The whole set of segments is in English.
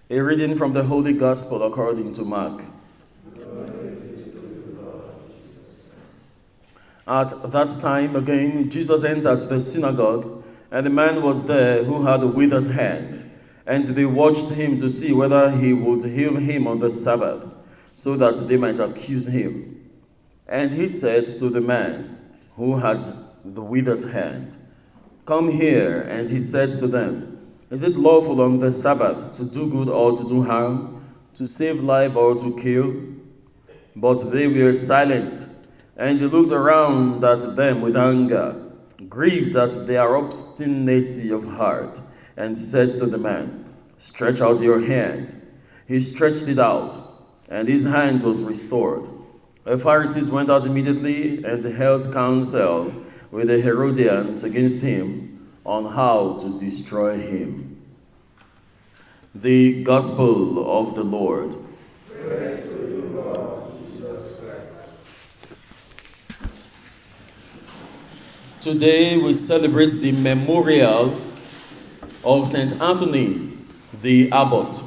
A reading from the Holy Gospel according to Mark. At that time again, Jesus entered the synagogue, and a man was there who had a withered hand. And they watched him to see whether he would heal him on the Sabbath, so that they might accuse him. And he said to the man who had the withered hand, "Come here." And he said to them, "Is it lawful on the Sabbath to do good or to do harm, to save life or to kill?" But they were silent, and he looked around at them with anger, grieved at their obstinacy of heart, and said to the man, "Stretch out your hand." He stretched it out, and his hand was restored. The Pharisees went out immediately and held counsel with the Herodians against him on how to destroy him. The Gospel of the Lord. Praise to you, Lord Jesus Christ. Today we celebrate the memorial of St. Anthony, the abbot.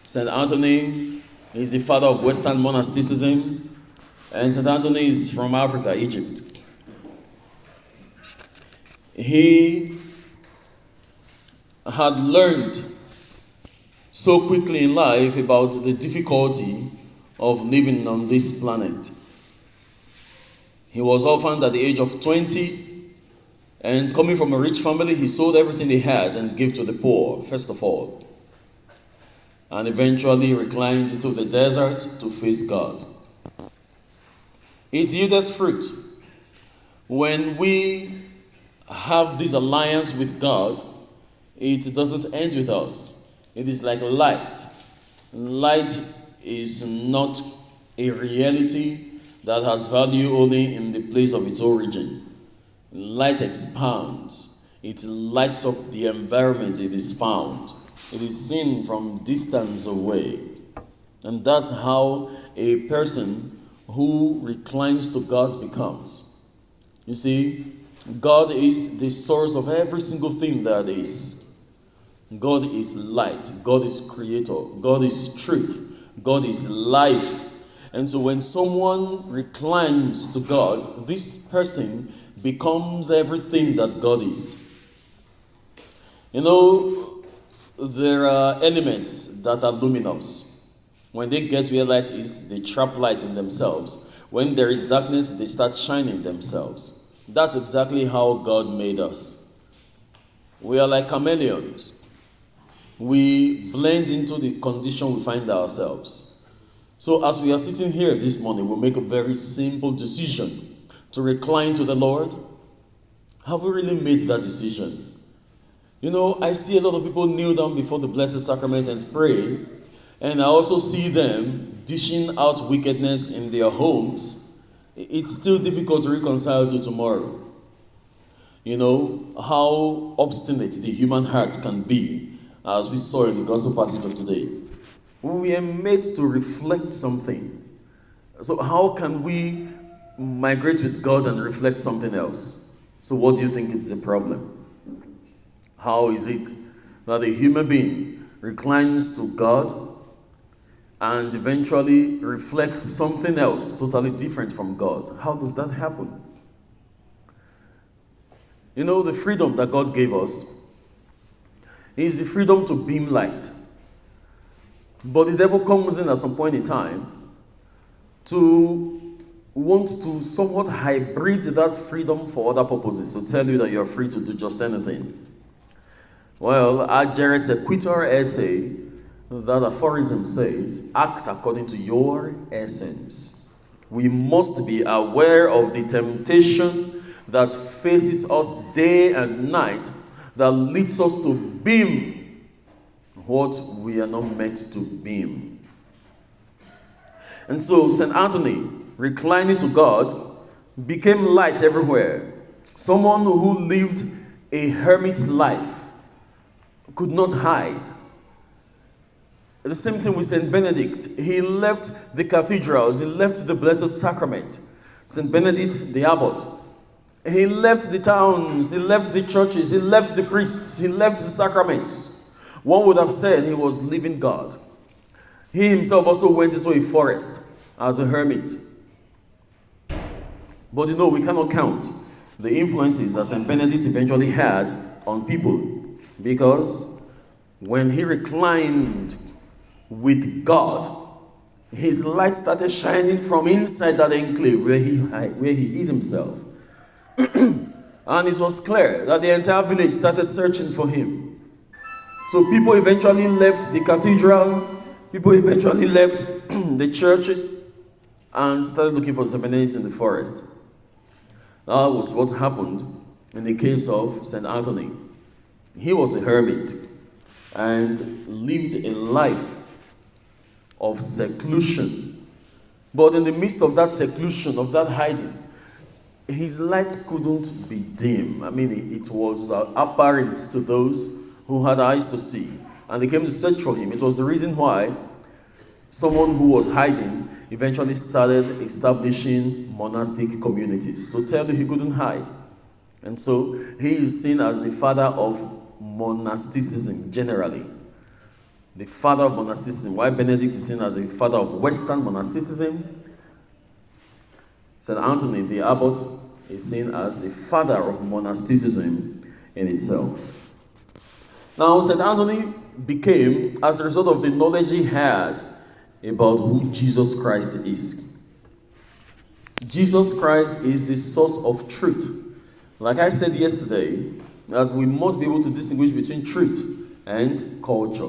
St. Anthony is the father of Western monasticism, and St. Anthony is from Africa, Egypt. He had learned so quickly in life about the difficulty of living on this planet. He was orphaned at the age of 20, and coming from a rich family, he sold everything he had and gave to the poor, first of all, and eventually reclined into the desert to face God. It yielded fruit. When we have this alliance with God, it doesn't end with us. It is like light. Light is not a reality that has value only in the place of its origin. Light expands. It lights up the environment it is found. It is seen from distance away. And that's how a person who reclines to God becomes. You see, God is the source of every single thing that is. God is light. God is creator. God is truth. God is life. And so when someone reclines to God, this person becomes everything that God is. You know, there are elements that are luminous. When they get where light is, they trap light in themselves. When there is darkness, they start shining themselves. That's exactly how God made us. We are like chameleons. We blend into the condition we find ourselves. So as we are sitting here this morning, we'll make a very simple decision to recline to the Lord. Have we really made that decision? You know, I see a lot of people kneel down before the Blessed Sacrament and pray, and I also see them dishing out wickedness in their homes. It's still difficult to reconcile to tomorrow. You know, how obstinate the human heart can be, as we saw in the gospel passage of today. We are made to reflect something. So how can we migrate with God and reflect something else? So what do you think is the problem? How is it that a human being reclines to God and eventually reflects something else totally different from God? How does that happen? You know, the freedom that God gave us is the freedom to beam light. But the devil comes in at some point in time to want to somewhat hybrid that freedom for other purposes, to tell you that you're free to do just anything. Well, Agere's Equator essay, that aphorism says, act according to your essence. We must be aware of the temptation that faces us day and night, that leads us to beam what we are not meant to beam. And so St. Anthony, reclining to God, became light everywhere. Someone who lived a hermit's life, could not hide. The same thing with St. Benedict. He left the cathedrals, he left the Blessed Sacrament. St. Benedict the abbot. He left the towns, he left the churches, he left the priests, he left the sacraments. One would have said he was living God. He himself also went into a forest as a hermit. But we cannot count the influences that St. Benedict eventually had on people, because when he reclined with God, his light started shining from inside that enclave where he hid himself. And it was clear that the entire village started searching for him. So people eventually left the cathedral, people eventually left the churches and started looking for St. Benedict in the forest. That was what happened in the case of St. Anthony. He was a hermit and lived a life of seclusion. But in the midst of that seclusion, of that hiding, his light couldn't be dim. It was apparent to those who had eyes to see. And they came to search for him. It was the reason why someone who was hiding eventually started establishing monastic communities, to tell you he couldn't hide. And so he is seen as the father of monasticism generally. The father of monasticism. Why Benedict is seen as the father of Western monasticism, St. Anthony, the abbot, is seen as the father of monasticism in itself. Now, St. Anthony became, as a result of the knowledge he had about who Jesus Christ is. Jesus Christ is the source of truth. Like I said yesterday, that we must be able to distinguish between truth and culture.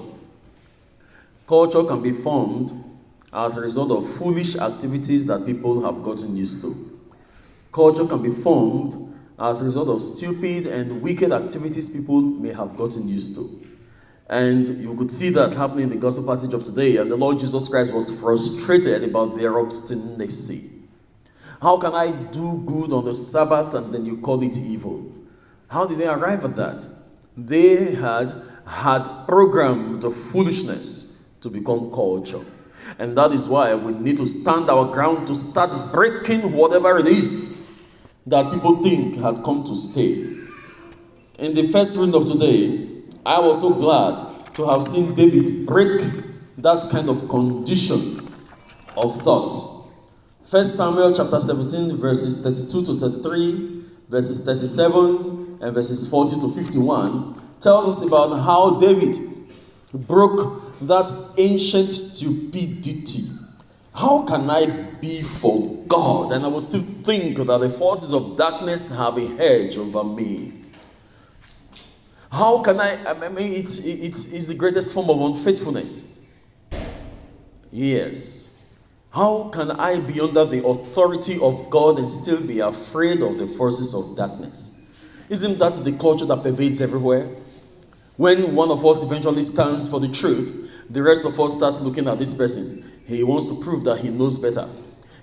Culture can be formed as a result of foolish activities that people have gotten used to. Culture can be formed as a result of stupid and wicked activities people may have gotten used to. And you could see that happening in the gospel passage of today. And the Lord Jesus Christ was frustrated about their obstinacy. How can I do good on the Sabbath and then you call it evil? How did they arrive at that? They had programmed the foolishness to become culture. And that is why we need to stand our ground to start breaking whatever it is that people think had come to stay. In the first reading of today, I was so glad to have seen David break that kind of condition of thought. 1 Samuel chapter 17, verses 32 to 33, verses 37, and verses 40 to 51 tells us about how David broke that ancient stupidity. How can I be for God and I will still think that the forces of darkness have a hedge over me? How can it's the greatest form of unfaithfulness. Yes. How can I be under the authority of God and still be afraid of the forces of darkness? Isn't that the culture that pervades everywhere? When one of us eventually stands for the truth, the rest of us starts looking at this person. He wants to prove that he knows better.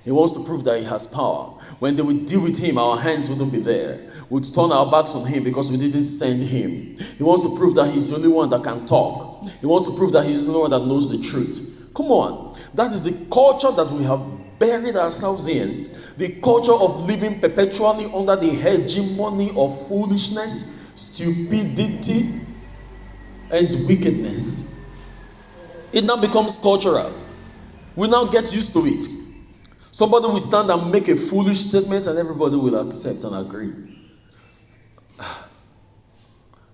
He wants to prove that he has power. When they would deal with him, our hands wouldn't be there. We'd turn our backs on him because we didn't send him. He wants to prove that he's the only one that can talk. He wants to prove that he's the only one that knows the truth. Come on. That is the culture that we have buried ourselves in. The culture of living perpetually under the hegemony of foolishness, stupidity, and wickedness. It now becomes cultural. We now get used to it. Somebody will stand and make a foolish statement and everybody will accept and agree.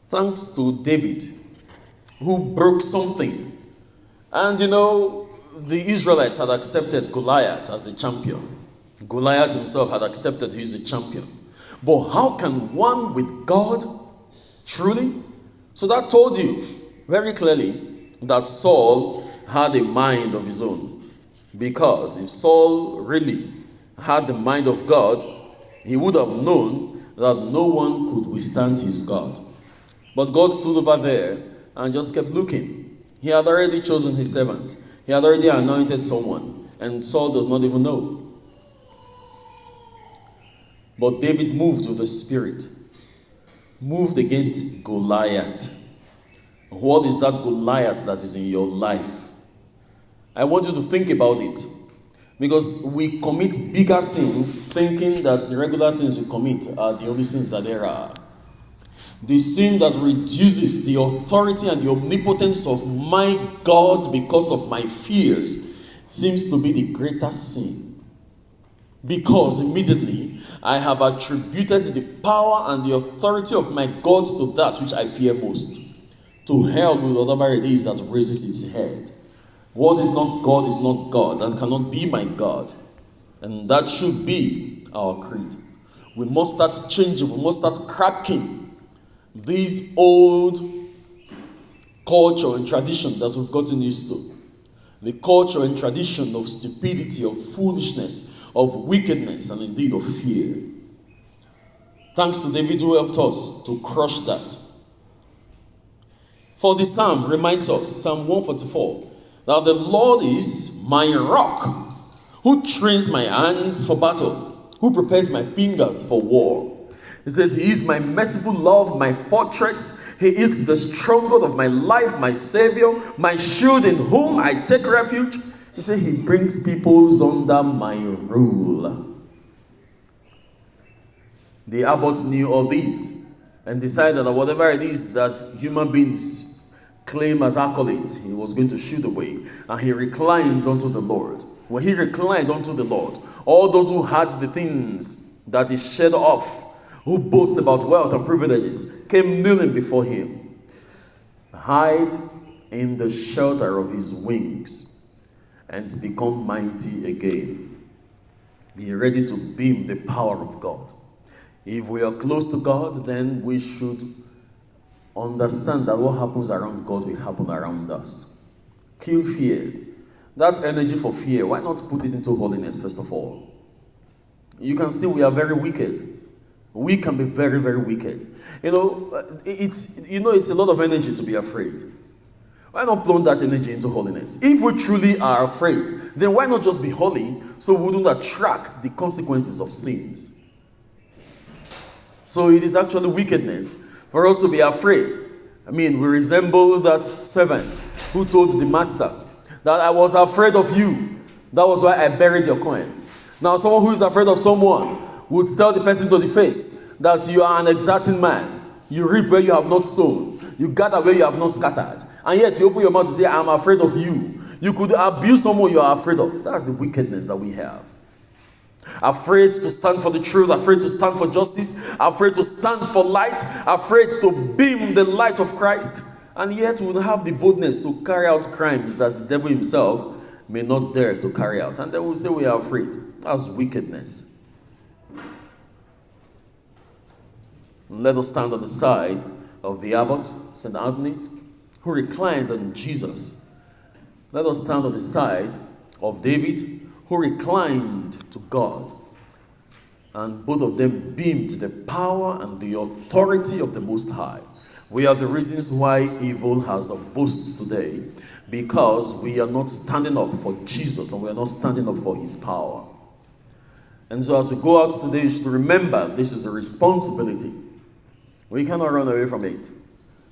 Thanks to David, who broke something. And the Israelites had accepted Goliath as the champion. Goliath himself had accepted he's a champion. But how can one with God truly? So that told you very clearly that Saul had a mind of his own. Because if Saul really had the mind of God, he would have known that no one could withstand his God. But God stood over there and just kept looking. He had already chosen his servant. He had already anointed someone. And Saul does not even know. But David moved with the Spirit. Moved against Goliath. What is that Goliath that is in your life? I want you to think about it. Because we commit bigger sins thinking that the regular sins we commit are the only sins that there are. The sin that reduces the authority and the omnipotence of my God because of my fears seems to be the greater sin. Because immediately I have attributed the power and the authority of my God to that which I fear most. To hell with whatever it is that raises its head. What is not God and cannot be my God. And that should be our creed. We must start changing, we must start cracking these old culture and tradition that we've gotten used to. The culture and tradition of stupidity, of foolishness, of wickedness, and indeed of fear. Thanks to David who helped us to crush that. For the psalm reminds us, Psalm 144, that the Lord is my rock, who trains my hands for battle, who prepares my fingers for war. He says, He is my merciful love, my fortress. He is the stronghold of my life, my savior, my shield in whom I take refuge. He says, He brings peoples under my rule. The abbot knew all this and decided that whatever it is that human beings claim as accolades, he was going to shoot away. And he reclined unto the Lord. When he reclined unto the Lord, all those who had the things that he shed off, who boast about wealth and privileges, came kneeling before him. Hide in the shelter of his wings and become mighty again. Be ready to beam the power of God. If we are close to God, then we should understand that what happens around God will happen around us. Kill fear. That energy for fear, why not put it into holiness first of all? You can see we are very wicked. We can be very, very wicked. It's a lot of energy to be afraid. Why not plunge that energy into holiness? If we truly are afraid, then why not just be holy so we wouldn't attract the consequences of sins? So it is actually wickedness for us to be afraid. We resemble that servant who told the master that I was afraid of you. That was why I buried your coin. Now someone who is afraid of someone would tell the person to the face that you are an exacting man. You reap where you have not sown. You gather where you have not scattered. And yet you open your mouth to say, I'm afraid of you. You could abuse someone you are afraid of. That's the wickedness that we have. Afraid to stand for the truth. Afraid to stand for justice. Afraid to stand for light. Afraid to beam the light of Christ. And yet we will have the boldness to carry out crimes that the devil himself may not dare to carry out. And then we'll say we are afraid. That's wickedness. Let us stand on the side of the abbot, St. Anthony's, who reclined on Jesus. Let us stand on the side of David, who reclined to God. And both of them beamed the power and the authority of the Most High. We are the reasons why evil has a boast today, because we are not standing up for Jesus and we are not standing up for his power. And so as we go out today, you should remember this is a responsibility. We cannot run away from it.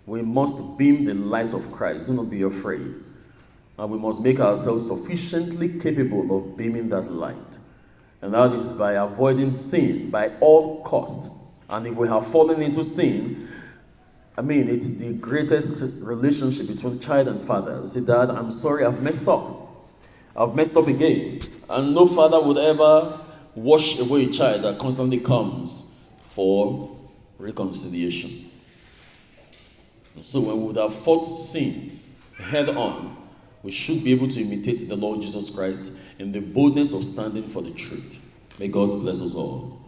We must beam the light of Christ. Do not be afraid. And we must make ourselves sufficiently capable of beaming that light. And that is by avoiding sin by all costs. And if we have fallen into sin, it's the greatest relationship between child and father. Say, Dad, I'm sorry, I've messed up. I've messed up again. And no father would ever wash away a child that constantly comes for reconciliation. And so when we would have fought sin head on, we should be able to imitate the Lord Jesus Christ in the boldness of standing for the truth. May God bless us all.